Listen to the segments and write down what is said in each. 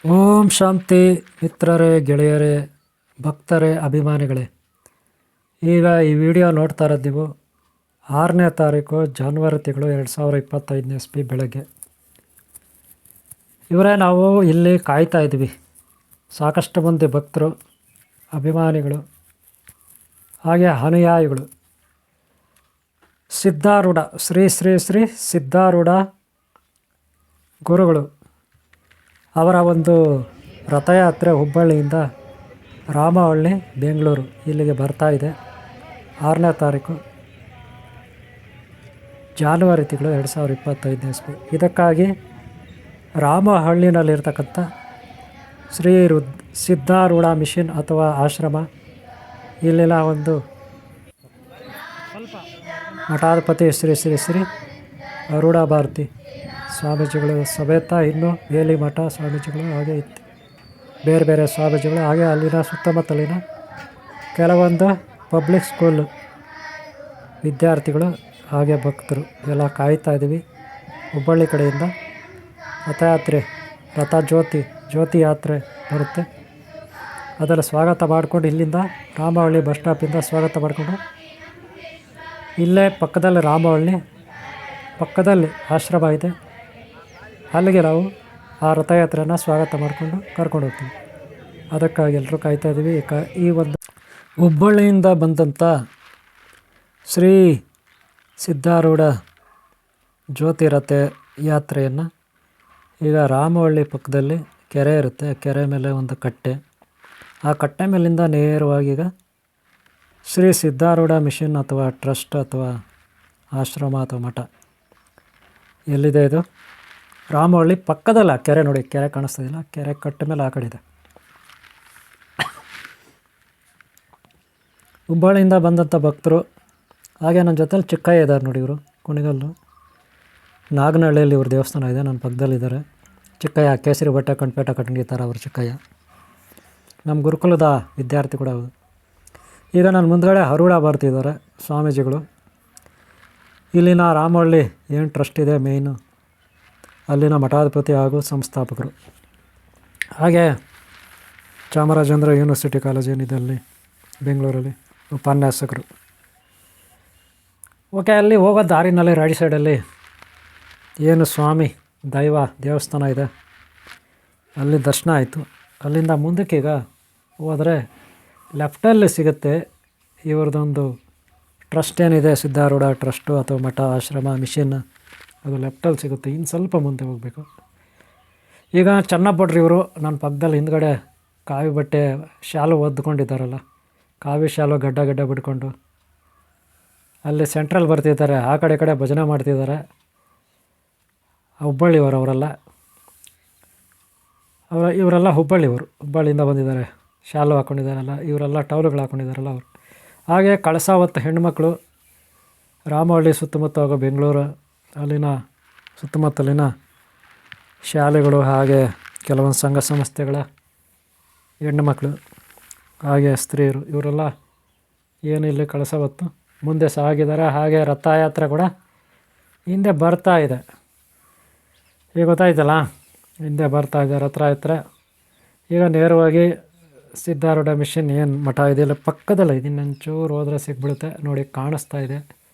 ಓಂ ಶಾಂತಿ ಮಿತ್ರರೇ, ಗೆಳೆಯರೇ, ಭಕ್ತರೇ, ಅಭಿಮಾನಿಗಳೇ. ಈಗ ಈ ವಿಡಿಯೋ ನೋಡ್ತಾ ಇರೋದು ನೀವು 6ನೇ ತಾರೀಕು ಜಾನ್ವರಿ ತಿಂಗಳು 2025 ಇಸ್ವಿ ಬೆಳಗ್ಗೆ. ಇವರೇ ನಾವು ಇಲ್ಲಿ ಕಾಯ್ತಾ ಇದ್ವಿ. ಸಾಕಷ್ಟು ಮಂದಿ ಭಕ್ತರು, ಅಭಿಮಾನಿಗಳು, ಹಾಗೆ ಅನುಯಾಯಿಗಳು. ಸಿದ್ಧಾರೂಢ ಶ್ರೀ ಶ್ರೀ ಶ್ರೀ ಸಿದ್ಧಾರೂಢ ಗುರುಗಳು ಅವರ ಒಂದು ರಥಯಾತ್ರೆ ಹುಬ್ಬಳ್ಳಿಯಿಂದ ರಾಮವಳ್ಳಿ ಬೆಂಗಳೂರು ಇಲ್ಲಿಗೆ ಬರ್ತಾ ಇದೆ. 6ನೇ ತಾರೀಕು ಜಾನ್ವರಿ ತಿಂಗಳು 2025 ಇಸ್ವಿ. ಇದಕ್ಕಾಗಿ ರಾಮಹಳ್ಳಿನಲ್ಲಿರ್ತಕ್ಕಂಥ ಶ್ರೀ ಸಿದ್ಧಾರೂಢ ಮಿಷನ್ ಅಥವಾ ಆಶ್ರಮ, ಇಲ್ಲಿನ ಒಂದು ಮಠಾಧಿಪತಿ ಶ್ರೀ ಶ್ರೀ ಶ್ರೀ ಅರುಣ ಭಾರತಿ ಸ್ವಾಮೀಜಿಗಳು ಸಮೇತ ಇನ್ನೂ ಬೇಲಿ ಮಠ ಸ್ವಾಮೀಜಿಗಳು, ಹಾಗೆ ಇತ್ತು ಬೇರೆ ಬೇರೆ ಸ್ವಾಮೀಜಿಗಳು, ಹಾಗೆ ಅಲ್ಲಿನ ಸುತ್ತಮುತ್ತಲಿನ ಕೆಲವೊಂದು ಪಬ್ಲಿಕ್ ಸ್ಕೂಲ್ ವಿದ್ಯಾರ್ಥಿಗಳು, ಹಾಗೆ ಭಕ್ತರು ಎಲ್ಲ ಕಾಯ್ತಾ ಇದ್ದೀವಿ. ಹುಬ್ಬಳ್ಳಿ ಕಡೆಯಿಂದ ರಥಯಾತ್ರೆ, ಜ್ಯೋತಿ ಯಾತ್ರೆ ಬರುತ್ತೆ. ಅದರ ಸ್ವಾಗತ ಮಾಡಿಕೊಂಡು ಇಲ್ಲಿಂದ ರಾಮವಳ್ಳಿ ಬಸ್ ಸ್ಟಾಪಿಂದ ಸ್ವಾಗತ ಮಾಡಿಕೊಂಡು ಇಲ್ಲೇ ಪಕ್ಕದಲ್ಲಿ ರಾಮವಳ್ಳಿ ಪಕ್ಕದಲ್ಲಿ ಆಶ್ರಮ ಇದೆ, ಅಲ್ಲಿಗೆ ನಾವು ಆ ರಥಯಾತ್ರೆನ ಸ್ವಾಗತ ಮಾಡಿಕೊಂಡು ಕರ್ಕೊಂಡು ಹೋಗ್ತೀವಿ. ಅದಕ್ಕಾಗಿ ಎಲ್ಲರೂ ಕಾಯ್ತಾ ಇದ್ದೀವಿ. ಈ ಒಂದು ಹುಬ್ಬಳ್ಳಿಯಿಂದ ಬಂದಂಥ ಶ್ರೀ ಸಿದ್ಧಾರೂಢ ಜ್ಯೋತಿ ರಥ ಯಾತ್ರೆಯನ್ನು ಈಗ ರಾಮವಳ್ಳಿ ಪಕ್ಕದಲ್ಲಿ ಕೆರೆ ಇರುತ್ತೆ, ಕೆರೆ ಮೇಲೆ ಒಂದು ಕಟ್ಟೆ, ಆ ಕಟ್ಟೆ ಮೇಲಿಂದ ನೇರವಾಗಿ ಈಗ ಶ್ರೀ ಸಿದ್ಧಾರೂಢ ಮಿಷನ್ ಅಥವಾ ಟ್ರಸ್ಟ್ ಅಥವಾ ಆಶ್ರಮ ಅಥವಾ ಮಠ ಎಲ್ಲಿದೆ ಇದು? ರಾಮವಳ್ಳಿ ಪಕ್ಕದಲ್ಲ ಕೆರೆ, ನೋಡಿ ಕೆರೆ ಕಾಣಿಸ್ತದಿಲ್ಲ, ಕೆರೆ ಕಟ್ಟೆ ಮೇಲೆ ಆ ಕಡೆ ಇದೆ. ಹುಬ್ಬಳ್ಳಿಯಿಂದ ಬಂದಂಥ ಭಕ್ತರು, ಹಾಗೆ ನನ್ನ ಜೊತೆಲಿ ಚಿಕ್ಕಯ್ಯ ಇದ್ದಾರೆ ನೋಡಿ, ಇವರು ಕುಣಿಗಲ್ಲು ನಾಗನಹಳ್ಳಿಯಲ್ಲಿ ಇವ್ರ ದೇವಸ್ಥಾನ ಇದೆ, ನನ್ನ ಪಕ್ಕದಲ್ಲಿದ್ದಾರೆ. ಚಿಕ್ಕಯ್ಯ ಕೇಸರಿ ಬಟ್ಟೆ ಪೇಟ ಕಟ್ಕೊಂಡಿರ್ತಾರೆ ಅವರು ಚಿಕ್ಕಯ್ಯ, ನಮ್ಮ ಗುರುಕುಲದ ವಿದ್ಯಾರ್ಥಿ ಕೂಡ ಹೌದು. ಈಗ ನನ್ನ ಮುಂದ್ಗಡೆ ಅರುಣ ಬರ್ತಿದ್ದಾರೆ ಸ್ವಾಮೀಜಿಗಳು. ಇಲ್ಲಿನ ರಾಮವಳ್ಳಿ ಏನು ಟ್ರಸ್ಟ್ ಇದೆ ಮೇಯ್ನು, ಅಲ್ಲಿನ ಮಠಾಧಿಪತಿ ಹಾಗೂ ಸಂಸ್ಥಾಪಕರು. ಹಾಗೆ ಚಾಮರಾಜೇಂದ್ರ ಯೂನಿವರ್ಸಿಟಿ ಕಾಲೇಜ್ ಏನಿದೆ ಅಲ್ಲಿ ಬೆಂಗಳೂರಲ್ಲಿ ಉಪನ್ಯಾಸಕರು. ಓಕೆ, ಅಲ್ಲಿ ಹೋಗೋ ದಾರಿನಲ್ಲಿ ರೈಟ್ ಸೈಡಲ್ಲಿ ಏನು ಸ್ವಾಮಿ ದೇವಸ್ಥಾನ ಇದೆ, ಅಲ್ಲಿ ದರ್ಶನ ಆಯಿತು. ಅಲ್ಲಿಂದ ಮುಂದಕ್ಕೀಗ ಹೋದರೆ ಲೆಫ್ಟಲ್ಲಿ ಸಿಗುತ್ತೆ ಇವ್ರದ್ದೊಂದು ಟ್ರಸ್ಟ್ ಏನಿದೆ, ಸಿದ್ಧಾರೂಢ ಟ್ರಸ್ಟು ಅಥವಾ ಮಠ ಆಶ್ರಮ ಮಿಷನ್, ಅದು ಲೆಫ್ಟಲ್ಲಿ ಸಿಗುತ್ತೆ. ಇನ್ನು ಸ್ವಲ್ಪ ಮುಂದೆ ಹೋಗಬೇಕು. ಈಗ ಚನ್ನಭಟ್ರು ಇವರು ನನ್ನ ಪಕ್ಕದಲ್ಲಿ ಹಿಂದ್ಗಡೆ ಕಾವಿ ಬಟ್ಟೆ ಶಾಲು ಒದ್ಕೊಂಡಿದ್ದಾರಲ್ಲ, ಕಾವಿ ಶಾಲು ಗಡ್ಡ ಬಿಟ್ಕೊಂಡು ಅಲ್ಲಿ ಸೆಂಟ್ರಲ್ ಬರ್ತಿದ್ದಾರೆ, ಆ ಕಡೆ ಭಜನೆ ಮಾಡ್ತಿದ್ದಾರೆ. ಹುಬ್ಬಳ್ಳಿಯವರು ಇವರೆಲ್ಲ ಹುಬ್ಬಳ್ಳಿಯಿಂದ ಬಂದಿದ್ದಾರೆ. ಶಾಲು ಹಾಕ್ಕೊಂಡಿದ್ದಾರಲ್ಲ ಇವರೆಲ್ಲ, ಟವಲುಗಳು ಹಾಕ್ಕೊಂಡಿದ್ದಾರಲ್ಲ ಅವರು. ಹಾಗೆ ಕಳಸ ಹೊತ್ತು ಹೆಣ್ಮಕ್ಳು ರಾಮವಳ್ಳಿ ಸುತ್ತಮುತ್ತ ಹೋಗೋ ಬೆಂಗಳೂರು ಅಲ್ಲಿನ ಸುತ್ತಮುತ್ತಲಿನ ಶಾಲೆಗಳು, ಹಾಗೆ ಕೆಲವೊಂದು ಸಂಘ ಸಂಸ್ಥೆಗಳ ಹೆಣ್ಣುಮಕ್ಕಳು, ಹಾಗೆ ಸ್ತ್ರೀಯರು, ಇವರೆಲ್ಲ ಏನು ಇಲ್ಲಿ ಕಳಸ ಹೊತ್ತು ಮುಂದೆ ಸಾಗಿದ್ದಾರೆ. ಹಾಗೆ ರಥಯಾತ್ರೆ ಕೂಡ ಹಿಂದೆ ಬರ್ತಾ ಇದೆ. ಈಗ ಗೊತ್ತಾಯ್ತಲ್ಲ, ಹಿಂದೆ ಬರ್ತಾ ಇದೆ ರಥಯಾತ್ರೆ. ಈಗ ನೇರವಾಗಿ ಸಿದ್ಧಾರೂಢ ಮಿಷನ್ ಏನು ಮಠ ಇದೆಯಲ್ಲ ಪಕ್ಕದಲ್ಲ ಇದೆ, ಇನ್ನೊಂಚೂರು ಹೋದರೆ ಸಿಗ್ಬಿಡುತ್ತೆ ನೋಡಿ, ಕಾಣಿಸ್ತಾ ಇದೆ.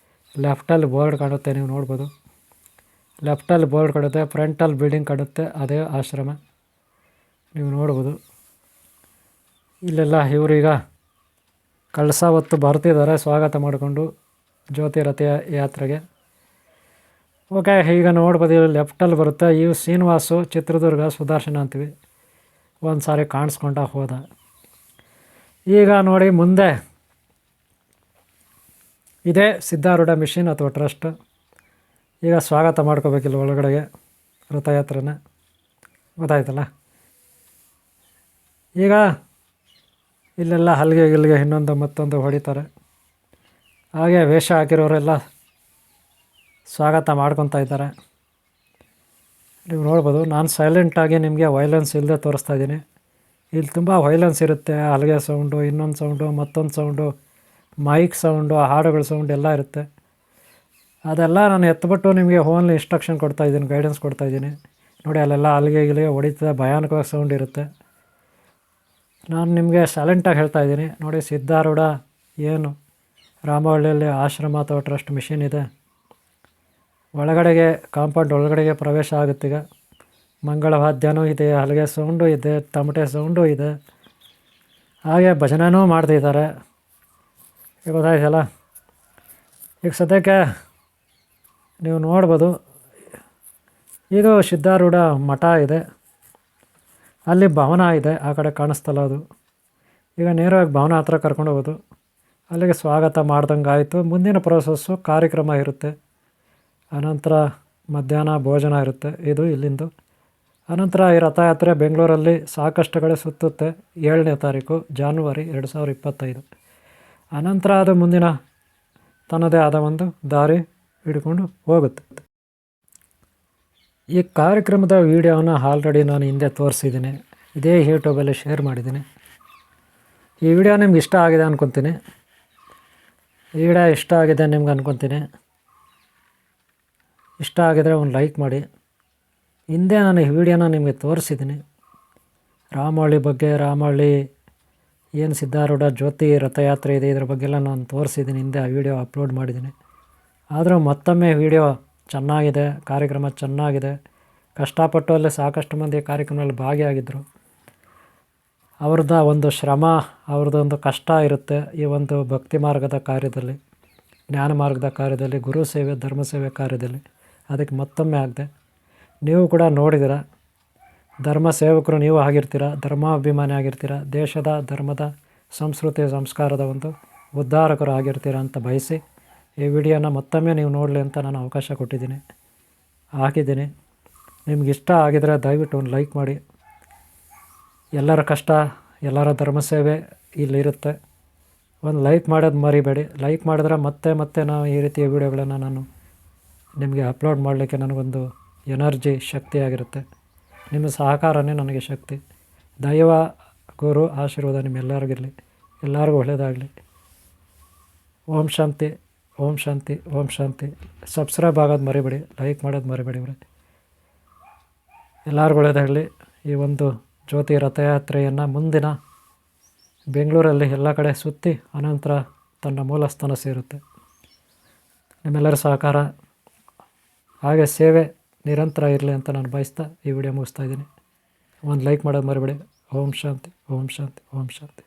ಲೆಫ್ಟಲ್ಲಿ ಬೋರ್ಡ್ ಕಾಣುತ್ತೆ, ನೀವು ನೋಡ್ಬೋದು. ಲೆಫ್ಟಲ್ಲಿ ಬೋರ್ಡ್ ಕಾಣುತ್ತೆ, ಫ್ರಂಟಲ್ಲಿ ಬಿಲ್ಡಿಂಗ್ ಕಾಣುತ್ತೆ, ಅದೇ ಆಶ್ರಮ ನೀವು ನೋಡ್ಬೋದು. ಇಲ್ಲೆಲ್ಲ ಇವರೀಗ ಕಳಸ ಹೊತ್ತು ಬರ್ತಿದ್ದಾರೆ ಸ್ವಾಗತ ಮಾಡಿಕೊಂಡು ಜ್ಯೋತಿ ರಥ ಯಾತ್ರೆಗೆ. ಓಕೆ, ಈಗ ನೋಡ್ಬೋದು ಇಲ್ಲಿ ಲೆಫ್ಟಲ್ಲಿ ಬರುತ್ತೆ. ಇವು ಶ್ರೀನಿವಾಸು, ಚಿತ್ರದುರ್ಗ ಸುದರ್ಶನ ಅಂತೀವಿ. ಒಂದು ಸಾರಿ ಕಾಣಿಸ್ಕೊಂಡ ಹೋದ. ಈಗ ನೋಡಿ ಮುಂದೆ ಇದೇ ಸಿದ್ಧಾರೂಢ ಮಿಷನ್ ಅಥವಾ ಟ್ರಸ್ಟ್. ಈಗ ಸ್ವಾಗತ ಮಾಡ್ಕೋಬೇಕಿಲ್ಲ ಒಳಗಡೆಗೆ ರಥಯಾತ್ರೆನ, ಗೊತ್ತಾಯ್ತಲ್ಲ. ಈಗ ಇಲ್ಲೆಲ್ಲ ಹಲ್ಗೆ ಇನ್ನೊಂದು ಮತ್ತೊಂದು ಹೊಡಿತಾರೆ. ಹಾಗೆ ವೇಷ ಹಾಕಿರೋರೆಲ್ಲ ಸ್ವಾಗತ ಮಾಡ್ಕೊತಾ ಇದ್ದಾರೆ, ನೀವು ನೋಡ್ಬೋದು. ನಾನು ಸೈಲೆಂಟಾಗಿ ನಿಮಗೆ ವೈಲೆನ್ಸ್ ಇಲ್ಲದೆ ತೋರಿಸ್ತಾ ಇದ್ದೀನಿ. ಇಲ್ಲಿ ತುಂಬ ವೈಲೆನ್ಸ್ ಇರುತ್ತೆ, ಹಲ್ಗೆ ಸೌಂಡು, ಇನ್ನೊಂದು ಸೌಂಡು, ಮತ್ತೊಂದು ಸೌಂಡು, ಮೈಕ್ ಸೌಂಡು, ಹಾಡುಗಳ ಸೌಂಡ್ ಎಲ್ಲ ಇರುತ್ತೆ. ಅದೆಲ್ಲ ನಾನು ಎತ್ಬಿಟ್ಟು ನಿಮಗೆ ಓನ್ಲಿ ಇನ್ಸ್ಟ್ರಕ್ಷನ್ ಕೊಡ್ತಾಯಿದ್ದೀನಿ, ಗೈಡೆನ್ಸ್ ಕೊಡ್ತಾಯಿದ್ದೀನಿ. ನೋಡಿ ಅಲ್ಲೆಲ್ಲ ಅಲ್ಲಿಗೆ ಇಲ್ಲಿಗೆ ಹೊಡಿತದೆ, ಭಯಾನಕವಾಗಿ ಸೌಂಡ್ ಇರುತ್ತೆ. ನಾನು ನಿಮಗೆ ಸೈಲೆಂಟಾಗಿ ಹೇಳ್ತಾ ಇದ್ದೀನಿ. ನೋಡಿ ಸಿದ್ಧಾರೂಢ ಏನು ರಾಮವಳ್ಳಿಯಲ್ಲಿ ಆಶ್ರಮ ಅಥವಾ ಟ್ರಸ್ಟ್ ಮಿಷನ್ ಇದೆ, ಒಳಗಡೆಗೆ ಕಾಂಪೌಂಡ್ ಒಳಗಡೆಗೆ ಪ್ರವೇಶ ಆಗುತ್ತೀಗ. ಮಂಗಳವಾದ್ಯನೂ ಇದೆ, ಹಲಗೆ ಸೌಂಡು ಇದೆ, ತಮಟೆ ಸೌಂಡು ಇದೆ, ಹಾಗೆ ಭಜನೆನೂ ಮಾಡ್ತಿದ್ದಾರೆ. ಈಗ ಗೊತ್ತಾಯ್ತಲ್ಲ. ಈಗ ಸದ್ಯಕ್ಕೆ ನೀವು ನೋಡ್ಬೋದು, ಇದು ಸಿದ್ಧಾರೂಢ ಮಠ ಇದೆ, ಅಲ್ಲಿ ಭವನ ಇದೆ, ಆ ಕಡೆ ಕಾಣಿಸ್ತಲ್ಲ ಅದು. ಈಗ ನೇರವಾಗಿ ಭವನ ಹತ್ರ ಕರ್ಕೊಂಡು ಹೋಗೋದು, ಅಲ್ಲಿಗೆ ಸ್ವಾಗತ ಮಾಡ್ದಂಗೆ ಆಯಿತು. ಮುಂದಿನ ಪ್ರೋಸೆಸ್ಸು ಕಾರ್ಯಕ್ರಮ ಇರುತ್ತೆ, ಅನಂತರ ಮಧ್ಯಾಹ್ನ ಭೋಜನ ಇರುತ್ತೆ. ಇದು ಇಲ್ಲಿಂದು. ಅನಂತರ ಈ ರಥಯಾತ್ರೆ ಬೆಂಗಳೂರಲ್ಲಿ ಸಾಕಷ್ಟು ಕಡೆ ಸುತ್ತುತ್ತೆ. 7ನೇ ತಾರೀಕು ಜಾನ್ವರಿ 2025. ಅನಂತರ ಅದು ಮುಂದಿನ ತನ್ನದೇ ಆದ ಒಂದು ದಾರಿ ಹಿಡ್ಕೊಂಡು ಹೋಗುತ್ತೆ. ಈ ಕಾರ್ಯಕ್ರಮದ ವೀಡಿಯೋನ ಆಲ್ರೆಡಿ ನಾನು ಹಿಂದೆ ತೋರಿಸಿದ್ದೀನಿ, ಇದೇ ಯೂಟ್ಯೂಬಲ್ಲಿ ಶೇರ್ ಮಾಡಿದ್ದೀನಿ. ಈ ವಿಡಿಯೋ ನಿಮ್ಗೆ ಇಷ್ಟ ಆಗಿದೆ ಅಂದ್ಕೊತೀನಿ. ಈ ವಿಡಿಯೋ ಇಷ್ಟ ಆಗಿದೆ ನಿಮ್ಗೆ ಅಂದ್ಕೊತೀನಿ. ಇಷ್ಟ ಆಗಿದರೆ ಒಂದು ಲೈಕ್ ಮಾಡಿ. ಹಿಂದೆ ನಾನು ಈ ವಿಡಿಯೋನ ನಿಮಗೆ ತೋರಿಸಿದ್ದೀನಿ, ರಾಮವಳ್ಳಿ ಬಗ್ಗೆ. ರಾಮವಳ್ಳಿ ಏನು ಸಿದ್ಧಾರೂಢ ಜ್ಯೋತಿ ರಥಯಾತ್ರೆ ಇದೆ, ಇದ್ರ ಬಗ್ಗೆಲ್ಲ ನಾನು ತೋರಿಸಿದ್ದೀನಿ ಹಿಂದೆ, ಆ ವಿಡಿಯೋ ಅಪ್ಲೋಡ್ ಮಾಡಿದ್ದೀನಿ. ಆದರೂ ಮತ್ತೊಮ್ಮೆ ವಿಡಿಯೋ ಚೆನ್ನಾಗಿದೆ, ಕಾರ್ಯಕ್ರಮ ಚೆನ್ನಾಗಿದೆ. ಕಷ್ಟಪಟ್ಟು ಅಲ್ಲಿ ಸಾಕಷ್ಟು ಮಂದಿ ಕಾರ್ಯಕ್ರಮದಲ್ಲಿ ಭಾಗಿಯಾಗಿದ್ದರು. ಅವ್ರದ್ದು ಒಂದು ಶ್ರಮ, ಅವ್ರದ್ದೊಂದು ಕಷ್ಟ ಇರುತ್ತೆ ಈ ಒಂದು ಭಕ್ತಿ ಮಾರ್ಗದ ಕಾರ್ಯದಲ್ಲಿ, ಜ್ಞಾನ ಮಾರ್ಗದ ಕಾರ್ಯದಲ್ಲಿ, ಗುರು ಸೇವೆ, ಧರ್ಮ ಸೇವೆ ಕಾರ್ಯದಲ್ಲಿ. ಅದಕ್ಕೆ ಮತ್ತೊಮ್ಮೆ ಆಗದೆ ನೀವು ಕೂಡ ನೋಡಿದ್ದೀರ, ಧರ್ಮ ಸೇವಕರು ನೀವು ಆಗಿರ್ತೀರ, ಧರ್ಮಾಭಿಮಾನಿ ಆಗಿರ್ತೀರ, ದೇಶದ ಧರ್ಮದ ಸಂಸ್ಕೃತಿ ಸಂಸ್ಕಾರದ ಒಂದು ಉದ್ಧಾರಕರು ಆಗಿರ್ತೀರ ಅಂತ ಬಯಸಿ ಈ ವಿಡಿಯೋನ ಮತ್ತೊಮ್ಮೆ ನೀವು ನೋಡಲಿ ಅಂತ ನಾನು ಅವಕಾಶ ಕೊಟ್ಟಿದ್ದೀನಿ, ಹಾಕಿದ್ದೀನಿ. ನಿಮ್ಗೆ ಇಷ್ಟ ಆಗಿದರೆ ದಯವಿಟ್ಟು ಒಂದು ಲೈಕ್ ಮಾಡಿ. ಎಲ್ಲರ ಕಷ್ಟ, ಎಲ್ಲರ ಧರ್ಮ ಸೇವೆ ಇಲ್ಲಿರುತ್ತೆ. ಒಂದು ಲೈಕ್ ಮಾಡೋದು ಮರಿಬೇಡಿ. ಲೈಕ್ ಮಾಡಿದ್ರೆ ಮತ್ತೆ ಮತ್ತೆ ನಾವು ಈ ರೀತಿಯ ವಿಡಿಯೋಗಳನ್ನು ನಾನು ನಿಮಗೆ ಅಪ್ಲೋಡ್ ಮಾಡಲಿಕ್ಕೆ ನನಗೊಂದು ಎನರ್ಜಿ, ಶಕ್ತಿಯಾಗಿರುತ್ತೆ. ನಿಮ್ಮ ಸಹಕಾರನೇ ನನಗೆ ಶಕ್ತಿ. ದೈವ ಗುರು ಆಶೀರ್ವಾದ ನಿಮ್ಮೆಲ್ಲರಿಗಿರಲಿ, ಎಲ್ಲರಿಗೂ ಒಳ್ಳೆಯದಾಗಲಿ. ಓಂ ಶಾಂತಿ, ಓಂ ಶಾಂತಿ, ಓಂ ಶಾಂತಿ. ಸಬ್ಸ್ಕ್ರೈಬ್ ಆಗೋದು ಮರಿಬೇಡಿ, ಲೈಕ್ ಮಾಡೋದು ಮರಿಬೇಡಿ. ಎಲ್ಲರಿಗೂ ಒಳ್ಳೆಯದಾಗಲಿ. ಈ ಒಂದು ಜ್ಯೋತಿ ರಥಯಾತ್ರೆಯನ್ನು ಮುಂದಿನ ಬೆಂಗಳೂರಲ್ಲಿ ಎಲ್ಲ ಕಡೆ ಸುತ್ತಿ ಅನಂತರ ತನ್ನ ಮೂಲ ಸ್ಥಾನ ಸೇರುತ್ತೆ. ನಿಮ್ಮೆಲ್ಲರ ಸಹಕಾರ ಹಾಗೆ ಸೇವೆ ನಿರಂತರ ಇರಲಿ ಅಂತ ನಾನು ಬಯಸ್ತಾ ಈ ವಿಡಿಯೋ ಮುಗಿಸ್ತಾ ಇದ್ದೀನಿ. ಒಂದು ಲೈಕ್ ಮಾಡೋದು ಮರಿಬೇಡಿ. ಓಂ ಶಾಂತಿ, ಓಂ ಶಾಂತಿ, ಓಂ ಶಾಂತಿ.